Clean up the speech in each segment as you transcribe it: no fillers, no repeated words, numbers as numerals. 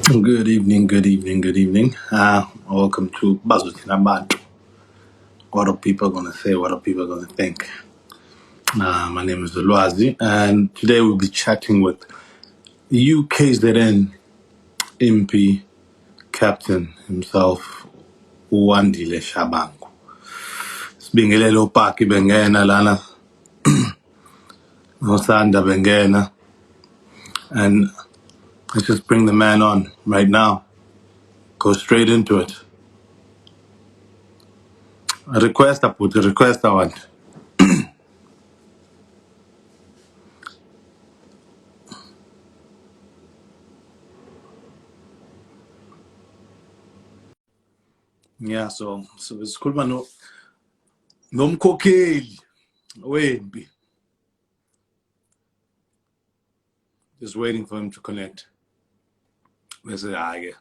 Good evening, good evening, good evening. Welcome to Bazutina Bantu. What are people going to say? What are people going to think? My name is Ulwazi, and today we'll be chatting with UKZN Impi captain himself, Wandile Shabangu. Sibingelele upaki bengena lana, nosanda bengena, and let's just bring the man on right now. Go straight into it. A request, I put a request I want. Yeah, so it's cool, man. Nomkhokheli wempi. Just waiting for him to connect. Bese hayi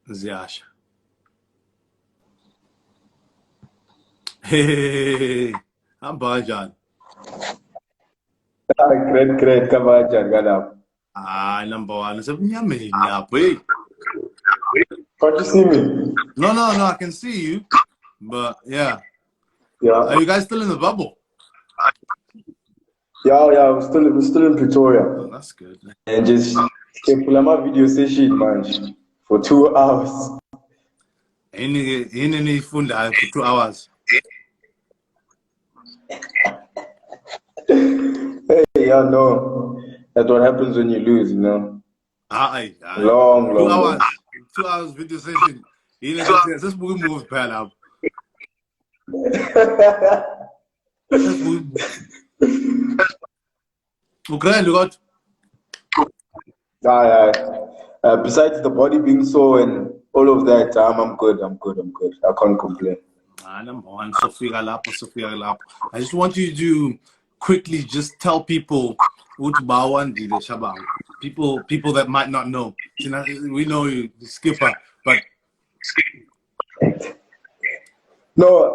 ke ziyasha. Hey, hamba kanjani? Great, Kabajan, Gadam. Number one. Sebunyameni lapho. Hey. Can't you see me? No, I can see you. But yeah. Yeah. Are you guys still in the bubble? Yeah, we're still in Pretoria. Oh, that's good. And just keep pulling my video session, man, for 2 hours. Any funda for 2 hours. Hey, yeah, no. That's what happens when you lose, you know. Aye. Long. 2 hours. 2 hours video session. This boy moves bad up. Ukraine, you got. Besides the body being sore and all of that, I'm good. I can't complain. Number one, Sophia Lapo. I just want you to quickly just tell people Wandile Shabangu. People that might not know. We know you, the skipper, but No,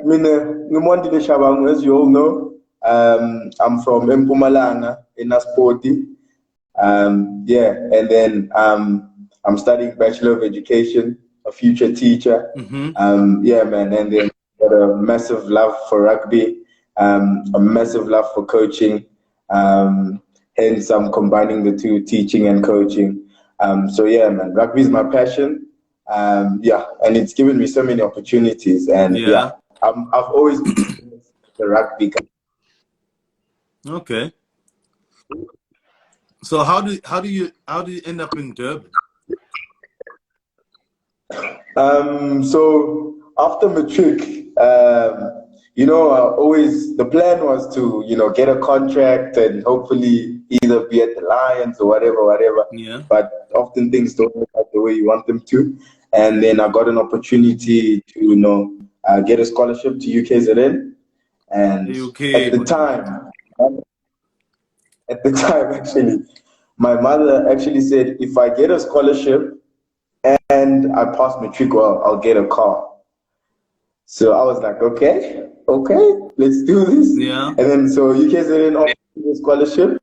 Wandile Shabangu, as you all know, I'm from Mpumalanga in Naspoti. And then I'm studying Bachelor of Education, a future teacher. Yeah, man, and then got a massive love for rugby, a massive love for coaching. Hence, I'm combining the two, teaching and coaching. So yeah, man, rugby is my passion. Yeah, and it's given me so many opportunities. And yeah, I've always been the rugby guy. Okay. So how do you end up in Durban? So after matric, the plan was to, get a contract and hopefully either be at the Lions or whatever. Yeah. But often things don't work out the way you want them to. And then I got an opportunity to, get a scholarship to UKZN. And at the time, actually, my mother actually said, if I get a scholarship and I pass matric, well, I'll get a car. So I was like, okay, let's do this. Yeah. And then so UKZN offered me a scholarship.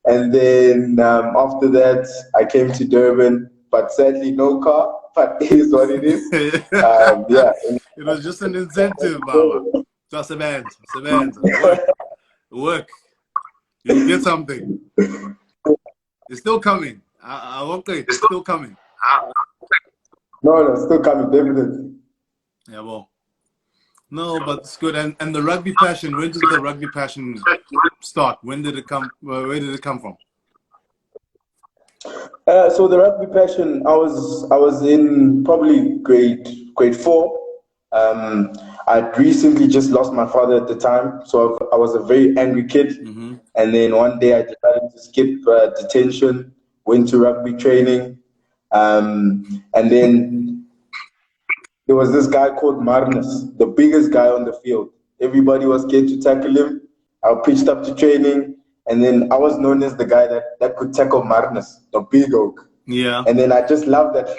And then after that, I came to Durban, but sadly no car, but it is what it is. Yeah. It was just an incentive, Baba. Just a band. Work. You'll get something. It's still coming. Okay, it's still coming. No, it's still coming, definitely. Yeah, well. No, but it's good. And the rugby passion, when did the rugby passion start? When did it come? Where did it come from? So the rugby passion, I was in probably grade 4. I'd recently just lost my father at the time, so I was a very angry kid. And then one day I decided to skip detention, went to rugby training, and then there was this guy called Marnus, the biggest guy on the field. Everybody was scared to tackle him. I pitched up to training, and then I was known as the guy that could tackle Marnus, the big oak. Yeah. And then I just loved that.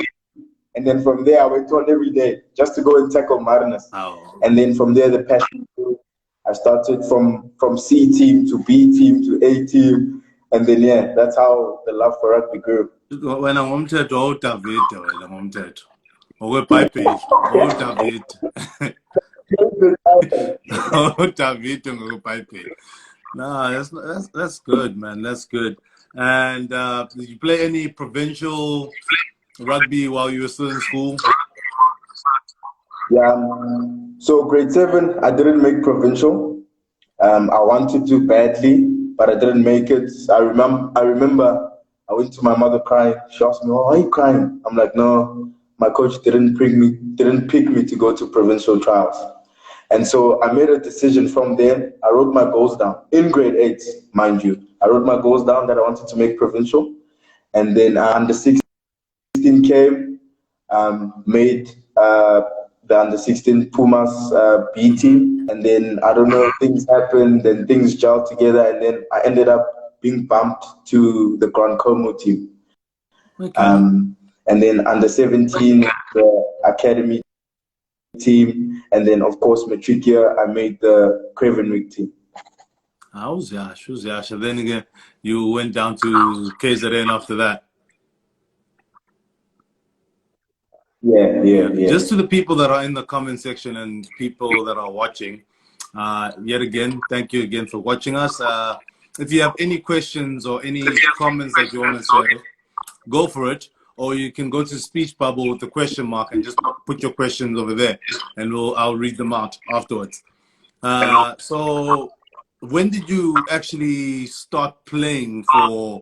And then from there, I went on every day just to go and tackle Marnus. Oh. And then from there, the passion grew. I started from C team to B team to A team. And then, yeah, that's how the love for rugby grew. Wena ngomthetho awuDavid wena ngomthetho. Ngokwebhayibheli awuDavid. AwuDavid ngokwebhayibheli. No, that's good, man. That's good. And did you play any provincial rugby while you were still in school? Yeah. So grade 7, I didn't make provincial. I wanted to badly, but I didn't make it. I remember I went to my mother crying. She asked me, "Oh, why are you crying?" I'm like, "No, my coach didn't pick me to go to provincial trials." And so I made a decision from there. I wrote my goals down in grade 8, mind you. I wrote my goals down that I wanted to make provincial. And then under 16 came, made the under 16 Pumas B team. And then, I don't know, things happened and things gelled together. And then I ended up being bumped to the Grand Como team. Okay. And then under 17, the academy team, and then of course matric year I made the Cravenwick team. How's Yash? And then again, you went down to KZN after that. Yeah. Just to the people that are in the comment section and people that are watching, yet again, thank you again for watching us. If you have any questions or any comments that you want to say, go for it. Or you can go to speech bubble with the question mark and just put your questions over there, and I'll read them out afterwards. So, when did you actually start playing for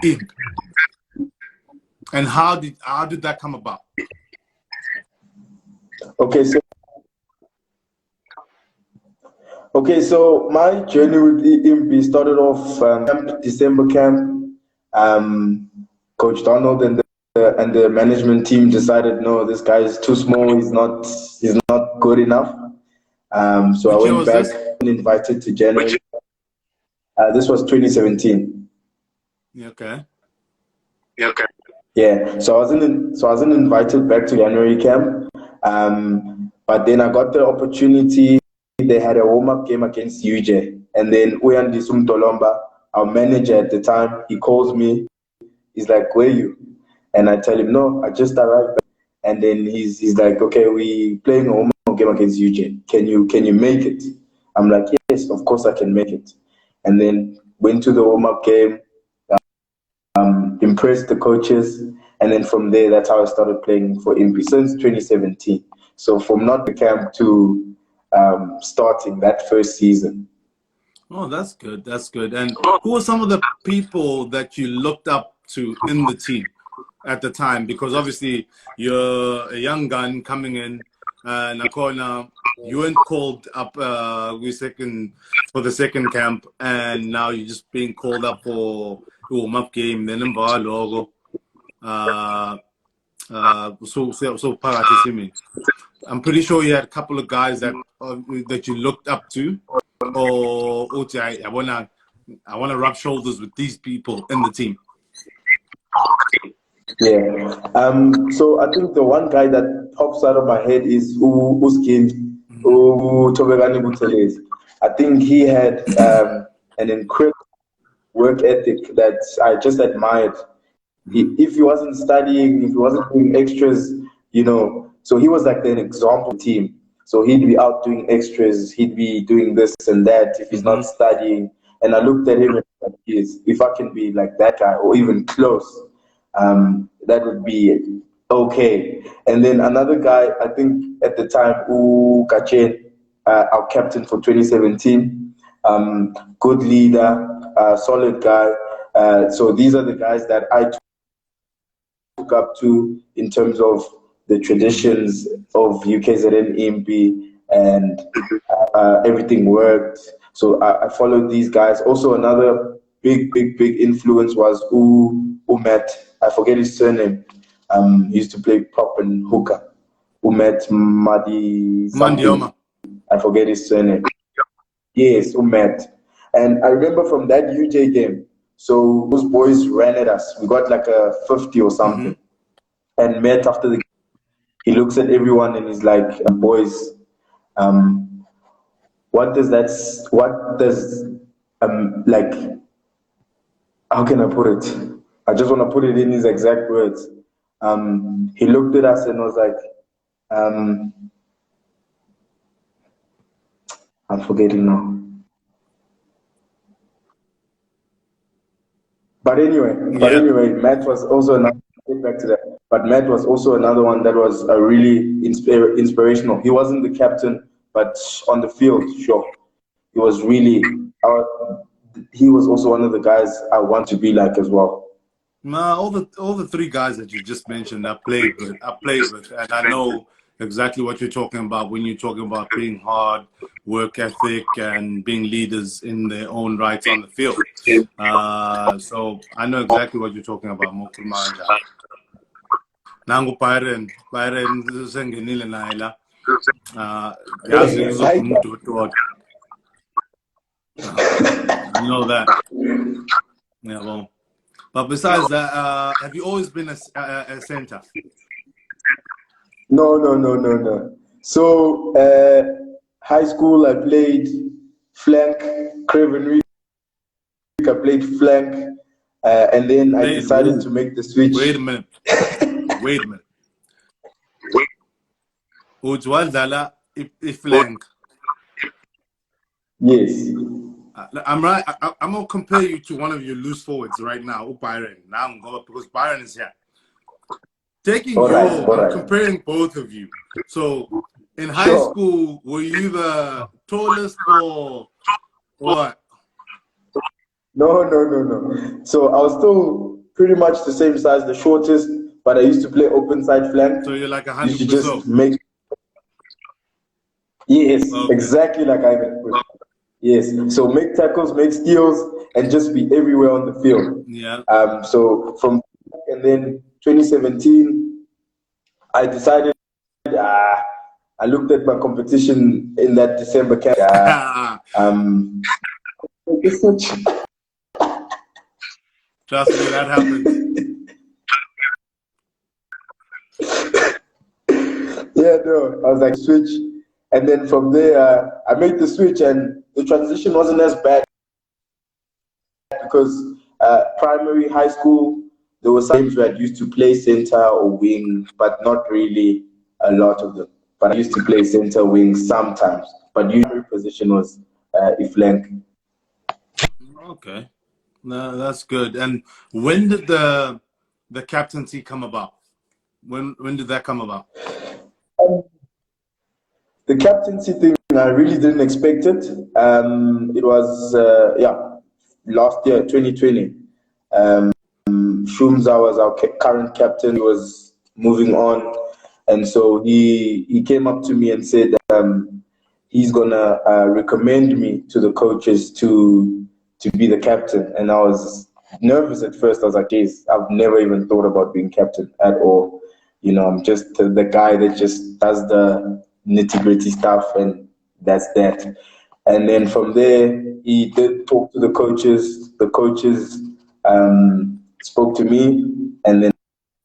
Imp? And how did that come about? Okay, so my journey with Impi started off December camp. Coach Donald and the management team decided, no, this guy is too small. He's not good enough. So I went back and invited to January. This was 2017. Okay. Yeah. So I wasn't invited back to January camp. But then I got the opportunity. They had a warm-up game against UJ, and then Uyandi Sumtolomba, our manager at the time, he calls me. He's like, "Where are you?" And I tell him, "No, I just arrived." And then he's like, "Okay, we playing a warm-up game against UJ. Can you make it?" I'm like, "Yes, of course I can make it." And then went to the warm-up game, impressed the coaches, and then from there, that's how I started playing for Impi since 2017. So from not the camp to starting that first season. Oh, that's good. That's good. And who were some of the people that you looked up to in the team at the time? Because obviously you're a young gun coming in. Nakona, you weren't called up for the second camp, and now you're just being called up for warm-up game. Then logo. I'm pretty sure you had a couple of guys that you looked up to, or I wanna rub shoulders with these people in the team. Yeah. So I think the one guy that pops out of my head is Uskin, Tobegani Buthelezi. I think he had an incredible work ethic that I just admired. If he wasn't studying, if he wasn't doing extras, so he was like an example team. So he'd be out doing extras, he'd be doing this and that if he's not studying. And I looked at him and like, if I can be like that guy or even close, that would be okay. And then another guy, I think at the time, Kachen, our captain for 2017, good leader, solid guy. So these are the guys that I took up to in terms of the traditions of UKZN Impi, and everything worked. So I followed these guys. Also, another big influence was Umet. I forget his surname. He used to play prop and hooker. Umet Madi something. Mandioma. I forget his surname. Yes, Umet. And I remember from that UJ game, so those boys ran at us. We got like a 50 or something. And Matt, after the game, he looks at everyone and he's like, boys, what does like how can I put it? I just want to put it in his exact words. He looked at us and was like, I'm forgetting now. Yeah. Matt was also another. Get back to that. But Matt was also another one that was really inspirational. He wasn't the captain, but on the field, sure, he was really. He was also one of the guys I want to be like as well. Nah, all the three guys that you just mentioned, I played with, and I know exactly what you're talking about when you're talking about being hard, work ethic, and being leaders in their own rights on the field. So I know exactly what you're talking about, Mokulmanja. Nangu Byron sengenile naila. Yazi uzokumuntu tot. You know that. Yeah, well. But besides that, have you always been a center? No. So, high school, I played flank, Craven Reef, I played flank, and then I decided to make the switch. Wait a minute. Ujwaldala flank. Yes. I'm right. I'm gonna compare you to one of your loose forwards right now, Byron. Now I'm going because Byron is here. I'm comparing both of you. So in high school, were you the tallest or what? No. So I was still pretty much the same size, the shortest, but I used to play open side flank. So you're like 100%. Yes, okay. Exactly like I can. Yes. So make tackles, make steals, and just be everywhere on the field. Yeah. So and then 2017, I decided. I looked at my competition in that December camp. Trust me, that happened. Yeah, no. I was like, switch. And then from there, I made the switch, and the transition wasn't as bad because primary, high school, there were some games where I used to play center or wing, but not really a lot of them. But I used to play center, wing sometimes. But usually position was a flank. Okay, no, that's good. And when did the captaincy come about? When did that come about? The captaincy thing, I really didn't expect it. It was last year, 2020. Shumza was our current captain. He was moving on, and so he came up to me and said he's gonna recommend me to the coaches to be the captain. And I was nervous at first. I was like, geez, I've never even thought about being captain at all. You know, I'm just the guy that just does the nitty-gritty stuff, and that's that. And then from there, he did talk to the coaches. The coaches spoke to me, and then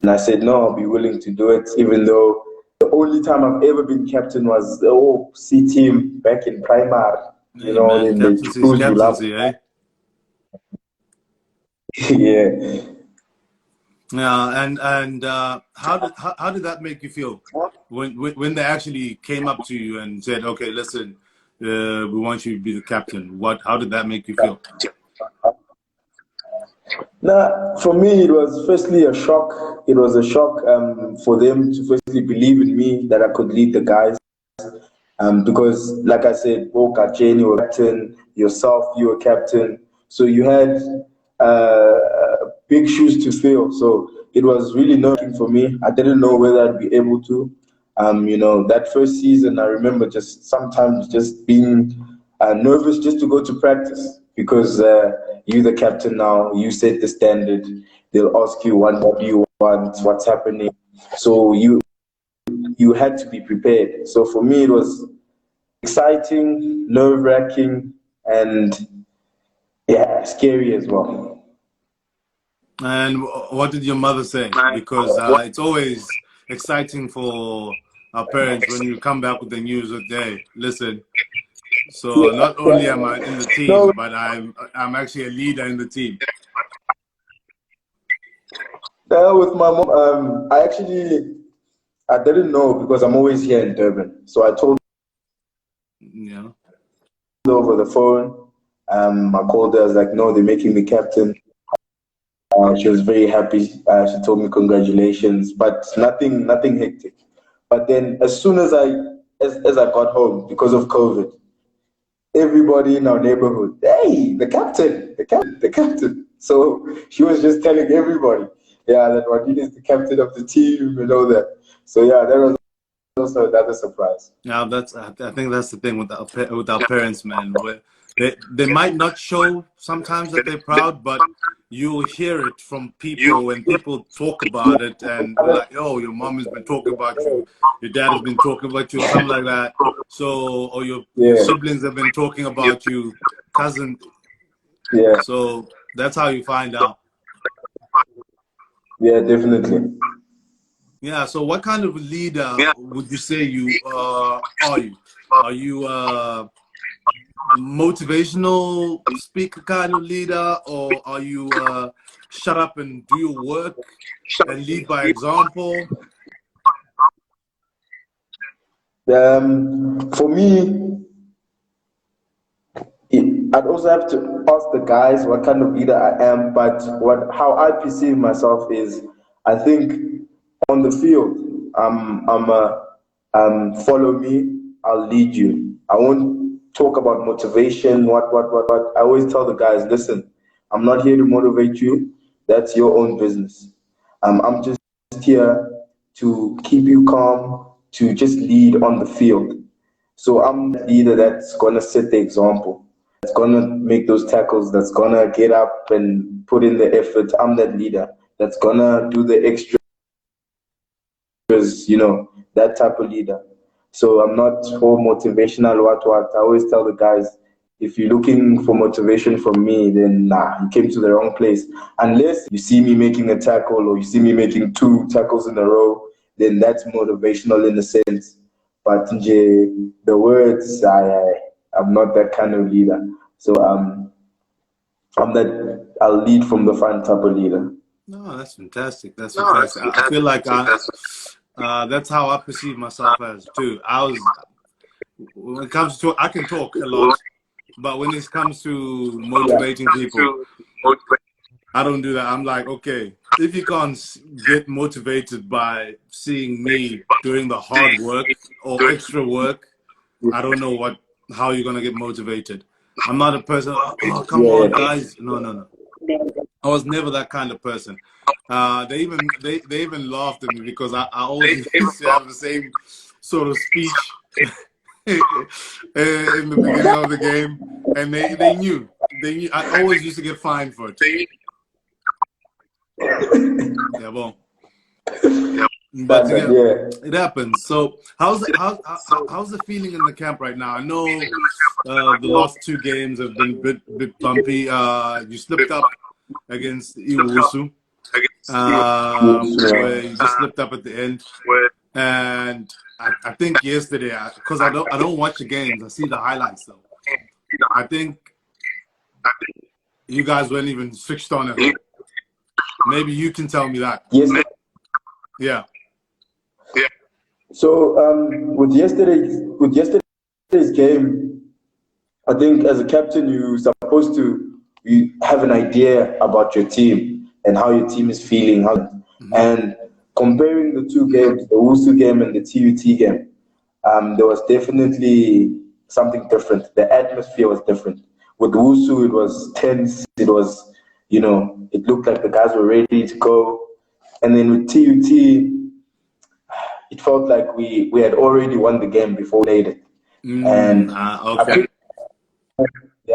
I said, no, I'll be willing to do it, even though the only time I've ever been captain was the C team back in primary. You know, in the captaincy, eh? Yeah. Yeah, and how did that make you feel when they actually came up to you and said, okay, listen, we want you to be the captain? How did that make you feel? Now, for me, it was firstly a shock. It was a shock for them to firstly believe in me that I could lead the guys. Because, like I said, Boca, Jane, you were captain, yourself, you were captain. So you had big shoes to fill. So it was really nerve-wracking for me. I didn't know whether I'd be able to. You know, that first season, I remember just sometimes just being nervous just to go to practice because you're the captain now. You set the standard. They'll ask you, what do you want? What's happening? So you had to be prepared. So for me, it was exciting, nerve-wracking, and yeah, scary as well. And what did your mother say? Because it's always exciting for our parents when you come back with the news that, hey, listen, so not only am I in the team, but I'm actually a leader in the team. With my mom, I didn't know because I'm always here in Durban. So I told Yeah. her over the phone. I called her. I was like, no, they're making me captain. She was very happy. She told me congratulations, but nothing hectic. But then as soon as as I got home because of COVID, everybody in our neighborhood, hey, the captain, the captain, the captain. So she was just telling everybody, yeah, that Wandile is the captain of the team and all that. So yeah, that was also another surprise. Yeah, I think that's the thing with our parents, man. Where they might not show sometimes that they're proud, but you hear it from people when people talk about it, and they're like, "Oh, your mom has been talking about you, your dad has been talking about you, or something like that." So, or your Yeah, siblings have been talking about you, cousin. yeah, So that's how you find out. yeah, definitely. Yeah. So, what kind of leader would you say you are you? Are you motivational speaker kind of leader, or are you shut up and do your work and lead by example? For me, I'd also have to ask the guys what kind of leader I am, but how I perceive myself is, I think on the field, I'm a follow me, I'll lead you. I won't talk about motivation, what. I always tell the guys, listen, I'm not here to motivate you. That's your own business. I'm just here to keep you calm, to just lead on the field. So I'm the leader that's gonna set the example, that's gonna make those tackles, that's gonna get up and put in the effort. I'm that leader that's gonna do the extras, that type of leader. So I'm not all motivational, what. I always tell the guys, if you're looking for motivation from me, then nah, you came to the wrong place. Unless you see me making a tackle or you see me making 2 tackles in a row, then that's motivational in a sense. But the words, I'm not that kind of leader. So I'm that I'll lead from the front type of leader. No, that's fantastic. That's fantastic. I feel like that's how I perceive myself as too. When it comes to, I can talk a lot, but when it comes to motivating people, I don't do that. I'm like, okay, if you can't get motivated by seeing me doing the hard work or extra work, I don't know how you're gonna get motivated. I'm not a person. Oh, come on, Yeah, guys. No, no, no. I was never that kind of person. They even laughed at me because I always used to have the same sort of speech in the beginning of the game, and they knew. They knew. I always used to get fined for it. Yeah, well, but yeah, yeah. it happens. So how's the feeling in the camp right now? I know the last 2 games have been bit bumpy. You slipped up against Iwusu, where you just slipped up at the end. And I think yesterday, because I don't watch the games, I see the highlights though. I think you guys weren't even switched on at home. Maybe you can tell me that. Yes. Yeah. So with yesterday's game, I think as a captain, you're supposed to have an idea about your team and how your team is feeling. And comparing the 2 games, the Wusu game and the TUT game, there was definitely something different. The atmosphere was different. With Wusu, it was tense. It was, it looked like the guys were ready to go. And then with TUT, it felt like we had already won the game before we played it. And Okay.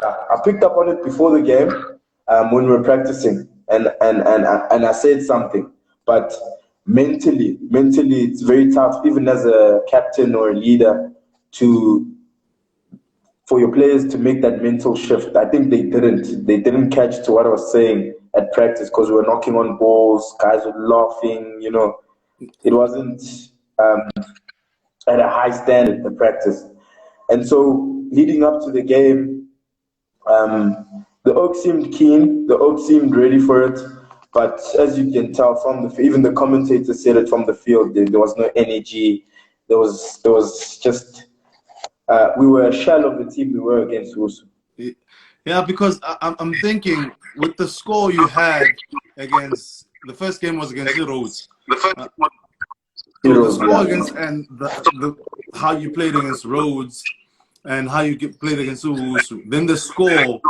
I picked up on it before the game when we were practicing, and I said something. But mentally, it's very tough, even as a captain or a leader, for your players to make that mental shift. I think they didn't. They didn't catch to what I was saying at practice because we were knocking on balls, guys were laughing. It wasn't at a high standard at practice. And so leading up to the game, the Oaks seemed keen. The Oaks seemed ready for it. But as you can tell from even the commentator said it from the field, there was no energy. There was just we were a shell of the team we were against Wusu. Yeah, because I'm thinking with the score you had against the first game was against the Rhodes. So the score against and the how you played against Rhodes and how you played against Wusu. Then the score,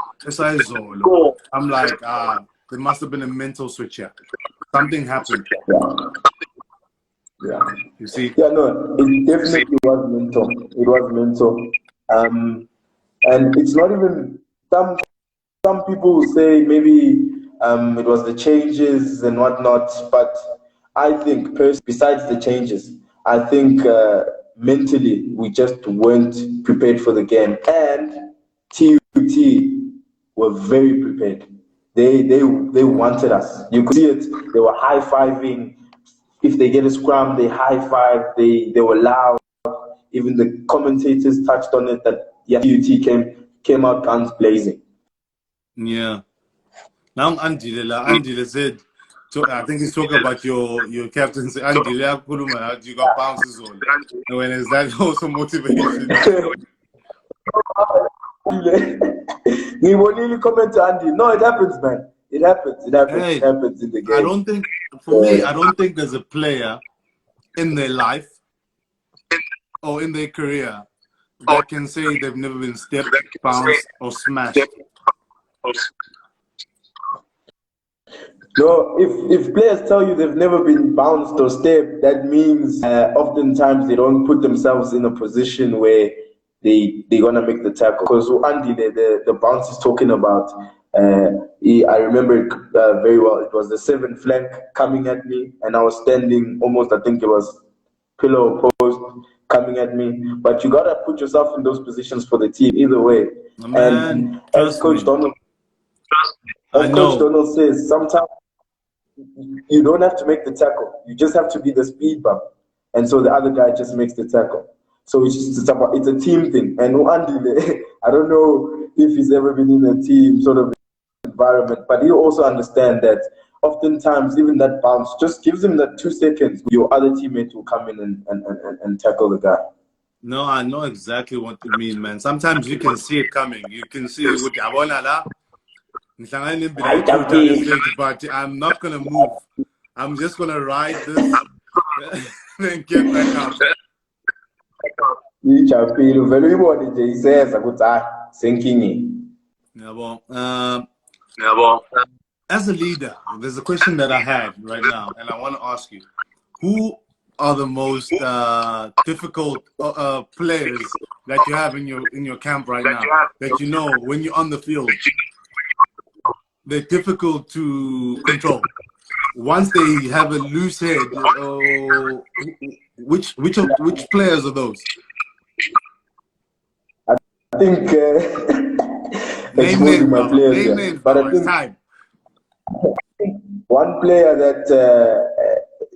I'm like, there must have been a mental switch here. Something happened. Yeah. You see? Yeah, no, it definitely was mental. It was mental. And it's not even some people will say maybe it was the changes and whatnot, but I think besides the changes, I think mentally we just weren't prepared for the game. And TUT were very prepared. They wanted us. You could see it. They were high-fiving. If they get a scrum, they high-five. They were loud. Even the commentators touched on it that TUT came out guns blazing. Yeah. Now Andile said, I think he's talking about your captain. Andile, you got bounces on. And when is that also motivation? He won't really comment to Andy. No, it happens, man. It happens. Hey, it happens in the game. I don't think, for me, I don't think there's a player in their life or in their career that can say they've never been stepped, bounced, or smashed. No, if players tell you they've never been bounced or stepped, that means oftentimes they don't put themselves in a position where they're gonna make the tackle. Because Andy, the bounce he's talking about, I remember it very well. It was the 7th flank coming at me, and I was standing almost, I think it was pillar or post coming at me. But you gotta put yourself in those positions for the team either way. Man, and as Coach Donald, Coach Donald says, sometimes you don't have to make the tackle. You just have to be the speed bump, and so the other guy just makes the tackle. So it's a team thing. And Wandile, I don't know if he's ever been in a team sort of environment, but he also understands that oftentimes even that bounce just gives him that 2 seconds. Your other teammate will come in and tackle the guy. No, I know exactly what you mean, man. Sometimes you can see it coming. You can see it with Abonala. But I'm not gonna move. I'm just gonna ride this and get back up. As a leader, there's a question that I had right now, and I want to ask you: who are the most difficult players that you have in your camp right now? That you know when you're on the field, they're difficult to control. Once they have a loose head, which players are those? I think name my players, name names, but I think time. One player that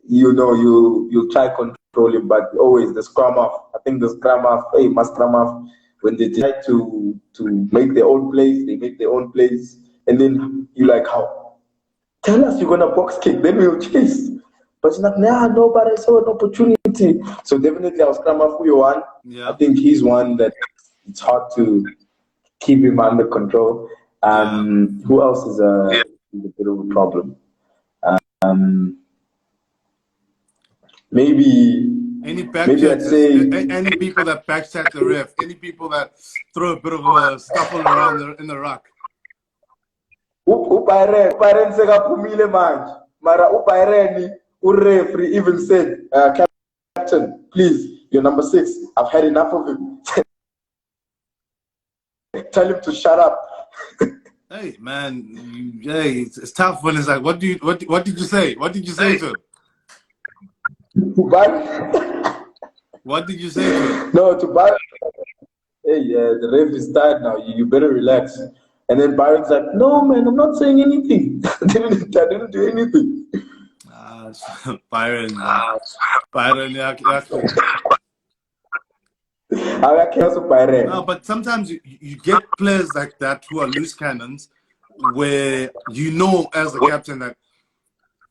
you try control him, but always the scrum half. I think the scrum half, must scrum half. When they try to make their own plays, they make their own plays, and then you like, how? Tell us you're gonna box kick, then we'll chase. But it's not, no, but I saw an opportunity. So definitely I'll scrum half who one. Yeah. I think he's one that it's hard to keep him under control. Who else is a bit of a problem? Maybe I'd say any people that backchat the ref, any people that throw a bit of a scuffle around in the ruck. Upairen sekaphumile manje. Mara upairen referee even said, Captain, please, you're number 6. I've had enough of him. Tell him to shut up. Hey man, it's tough when it's like, what did you say? What did you say to him? What did you say to him? No, to Byron. Hey, the ref is tired now. You better relax. And then Byron's like, no man, I'm not saying anything. I didn't do anything. Byron, yeah. No, but sometimes you get players like that who are loose cannons, where you know as a captain that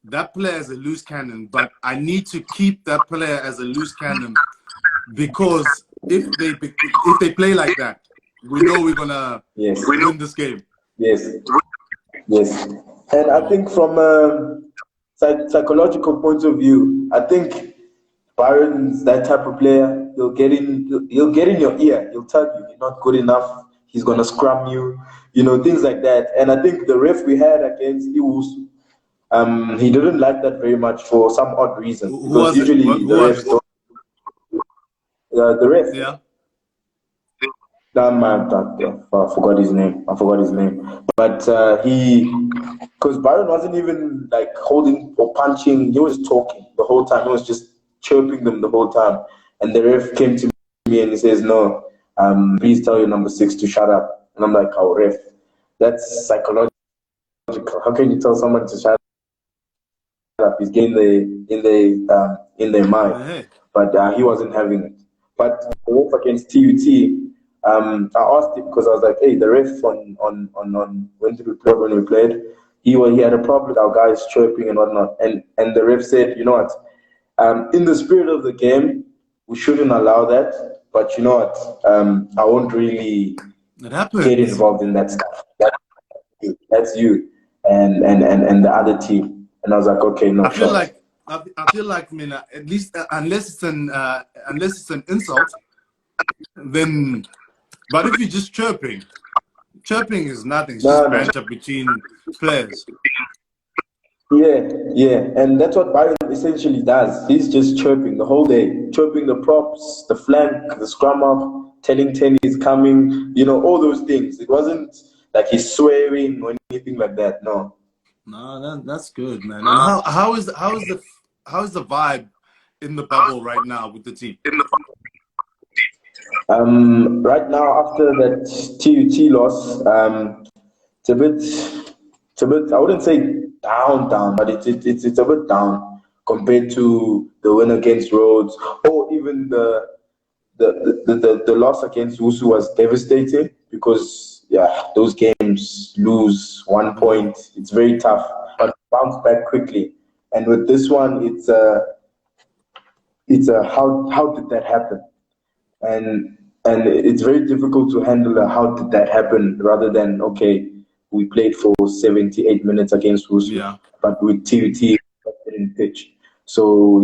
that player is a loose cannon, but I need to keep that player as a loose cannon because if they play like that, we know we're gonna win this game. Yes. And I think from a psychological point of view, I think Byron's that type of player. He'll get in your ear. He'll tell you you're not good enough. He's gonna scrum you, things like that. And I think the ref we had against Iwus, he didn't like that very much for some odd reason. Because usually the refs don't. The ref. Yeah. I forgot his name. But because Byron wasn't even like holding or punching. He was talking the whole time. He was just chirping them the whole time. And the ref came to me and he says, "No, please tell your number 6 to shut up." And I'm like, "Oh, ref, that's psychological. How can you tell someone to shut up? He's getting in their mind." But he wasn't having it. But the ref against TUT. I asked him because I was like, "Hey, the ref on when we played, he had a problem with our guys chirping and whatnot." And the ref said, "You know what? In the spirit of the game, we shouldn't allow that. But you know what? I won't really get involved in that stuff. That's you and the other team." And I was like, "Okay, no." I feel like, Mina, at least unless it's an insult, then. But if you're just chirping is nothing. It's just banter between players. Yeah, and that's what Byron essentially does. He's just chirping the whole day, chirping the props, the flank, the scrum up, telling Tenny is coming, all those things. It wasn't like he's swearing or anything like that. No. No, that's good, man. And how is the vibe in the bubble right now with the team? Right now, after that TUT loss, it's a bit. I wouldn't say down, but it's a bit down compared to the win against Rhodes, or even the loss against Wusu was devastating because those games lose 1 point. It's very tough, but bounce back quickly. And with this one, it's how did that happen? And it's very difficult to handle how did that happen rather than, okay, we played for 78 minutes against Wusu, but with TUT, didn't pitch. So,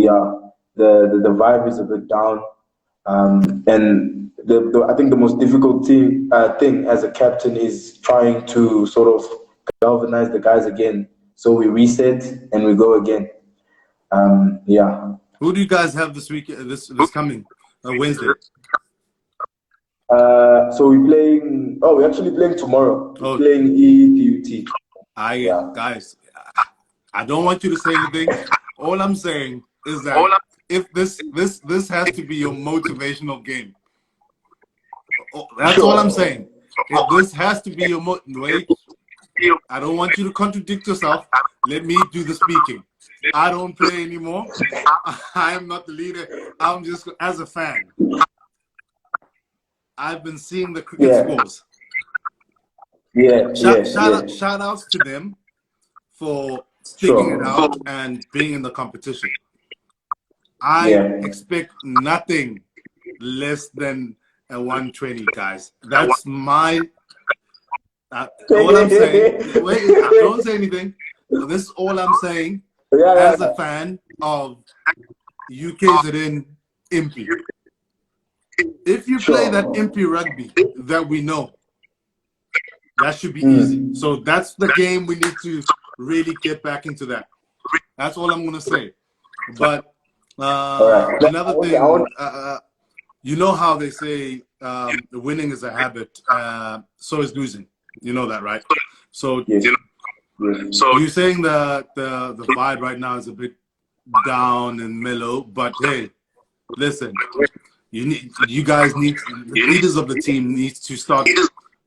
the vibe is a bit down. And I think the most difficult thing as a captain is trying to sort of galvanize the guys again. So we reset and we go again. Who do you guys have this week? This coming Wednesday? So we're actually playing tomorrow. We're playing EPUT. Guys, I don't want you to say anything. All I'm saying is that if this has to be your motivational game. That's all I'm saying. If this has to be your wait, I don't want you to contradict yourself. Let me do the speaking. I don't play anymore. I am not the leader. I'm just as a fan. I've been seeing the cricket scores. Shout outs to them for sticking it out and being in the competition. I expect nothing less than a 120, guys. That's my all I'm saying. Wait, don't say anything. This is all I'm saying as a fan of UKZN Impi. If you play that Impi rugby that we know, that should be easy. So that's the game we need to really get back into that. That's all I'm going to say. But another thing, you know how they say winning is a habit, so is losing. You know that, right? So you're saying that the vibe right now is a bit down and mellow, but hey, listen, you guys need, the leaders of the team need to start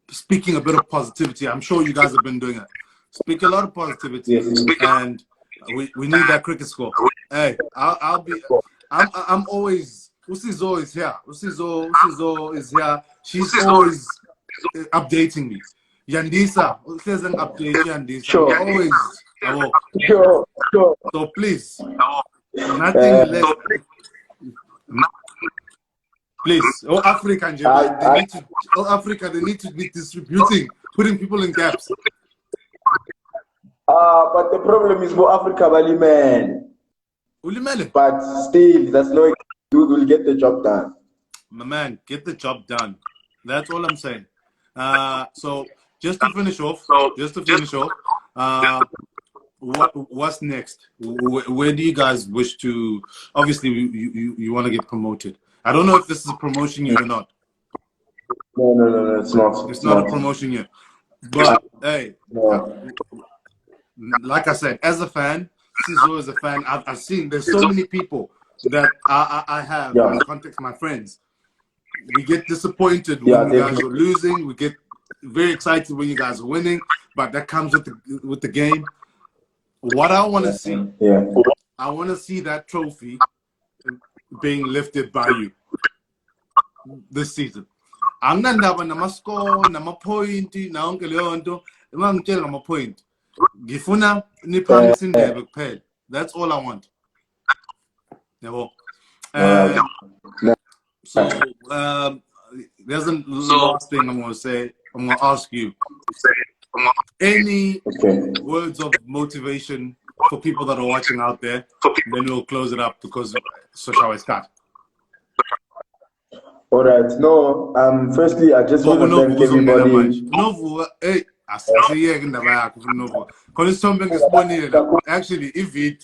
speaking a bit of positivity. I'm sure you guys have been doing it. Speak a lot of positivity, and we need that cricket score. Hey, I'm always, Usi's always here. Usi's is here. She's always updating me. Yandisa, there's an update, Yandisa. Sure. Always. Sure. So please, nothing less. Please, all Africa, they need to be distributing, putting people in gaps. But the problem is more Africa, man. But still, that's no excuse. Dude will get the job done. My man, get the job done. That's all I'm saying. So just to finish off, what's next? Where do you guys wish to? Obviously, you want to get promoted. I don't know if this is a promotion yet or not. No, it's not. It's not a promotion yet. But hey, like I said, as a fan, Sizo as a fan, I've seen there's so many people that I have in contact, my friends. We get disappointed when you guys are losing. We get very excited when you guys are winning, but that comes with the game. What I want to see, I want to see that trophy being lifted by you this season. I'm not having a score, nama point, na onke leonto. I'm telling my point. Gifuna ni promising there, pay. That's all I want. So there's a last thing I'm going to say. I'm going to ask you. Any words of motivation for people that are watching out there? Then we'll close it up because so shall I start? All right. No. Firstly, I just want to thank everybody. Hey, actually, if it.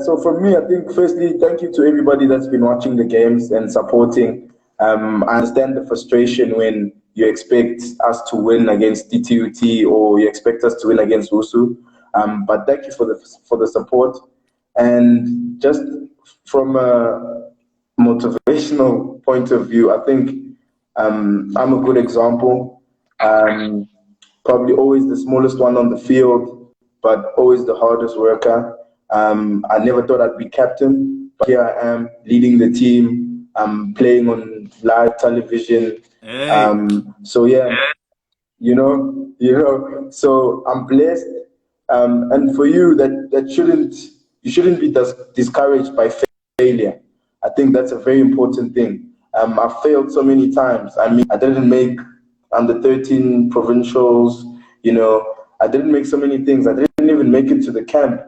So for me, I think firstly, thank you to everybody that's been watching the games and supporting. I understand the frustration when you expect us to win against DTUT or you expect us to win against WUSU. But thank you for the support. And just from a motivational point of view, I think I'm a good example. Probably always the smallest one on the field, but always the hardest worker. I never thought I'd be captain, but here I am leading the team. I'm playing on live television. So yeah, you know. So I'm blessed. And for you, you shouldn't be discouraged by failure. I think that's a very important thing. I've failed so many times. I mean, I didn't make under 13 provincials. I didn't make so many things. I didn't even make it to the camp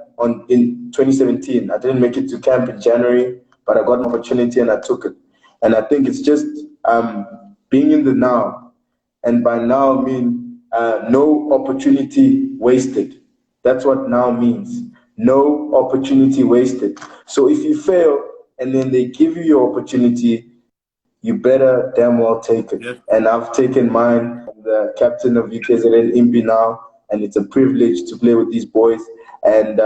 in 2017. I didn't make it to camp in January, but I got an opportunity and I took it. And I think it's just being in the now. And by now, I mean no opportunity wasted. That's what now means. No opportunity wasted. So if you fail and then they give you your opportunity, you better damn well take it. Yep. And I've taken mine. I'm the captain of UKZN Impi now, and it's a privilege to play with these boys. And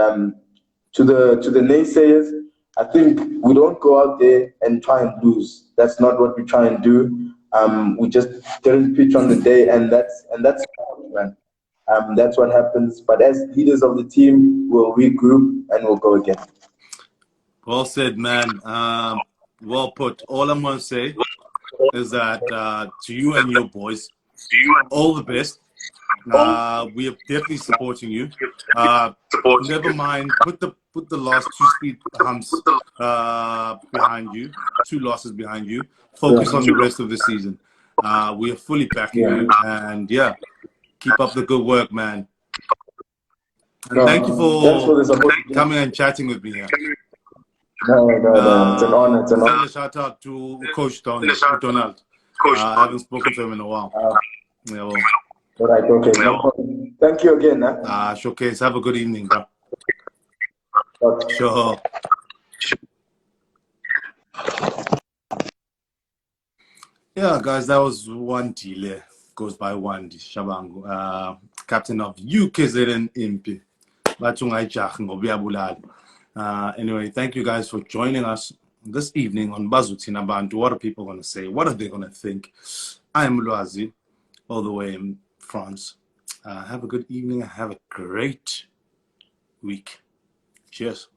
to the naysayers, I think we don't go out there and try and lose. That's not what we try and do. We just didn't pitch on the day, and that's man. That's what happens. But as leaders of the team, we'll regroup and we'll go again. Well said, man. Well put. All I'm going to say is that to you and your boys, all the best. We are definitely supporting you. Never mind. Put the last two speed humps behind you, 2 losses behind you. Focus on the rest of the season. We are fully backing you, and keep up the good work, man. And thank you for coming and chatting with me here. No, it's an honor. It's an honor. Send a shout out to Coach Donald. I haven't spoken to him in a while. All right, okay. No, thank you again. Showcase. Have a good evening, bro. Okay. Sure. Yeah, guys, that was Wandile. Goes by Wandile Shabangu, captain of UKZN Impi. Anyway, thank you guys for joining us this evening on Bazutina Bantu. What are people going to say? What are they going to think? I am Loazi, all the way in France. Have a good evening. Have a great week. Cheers.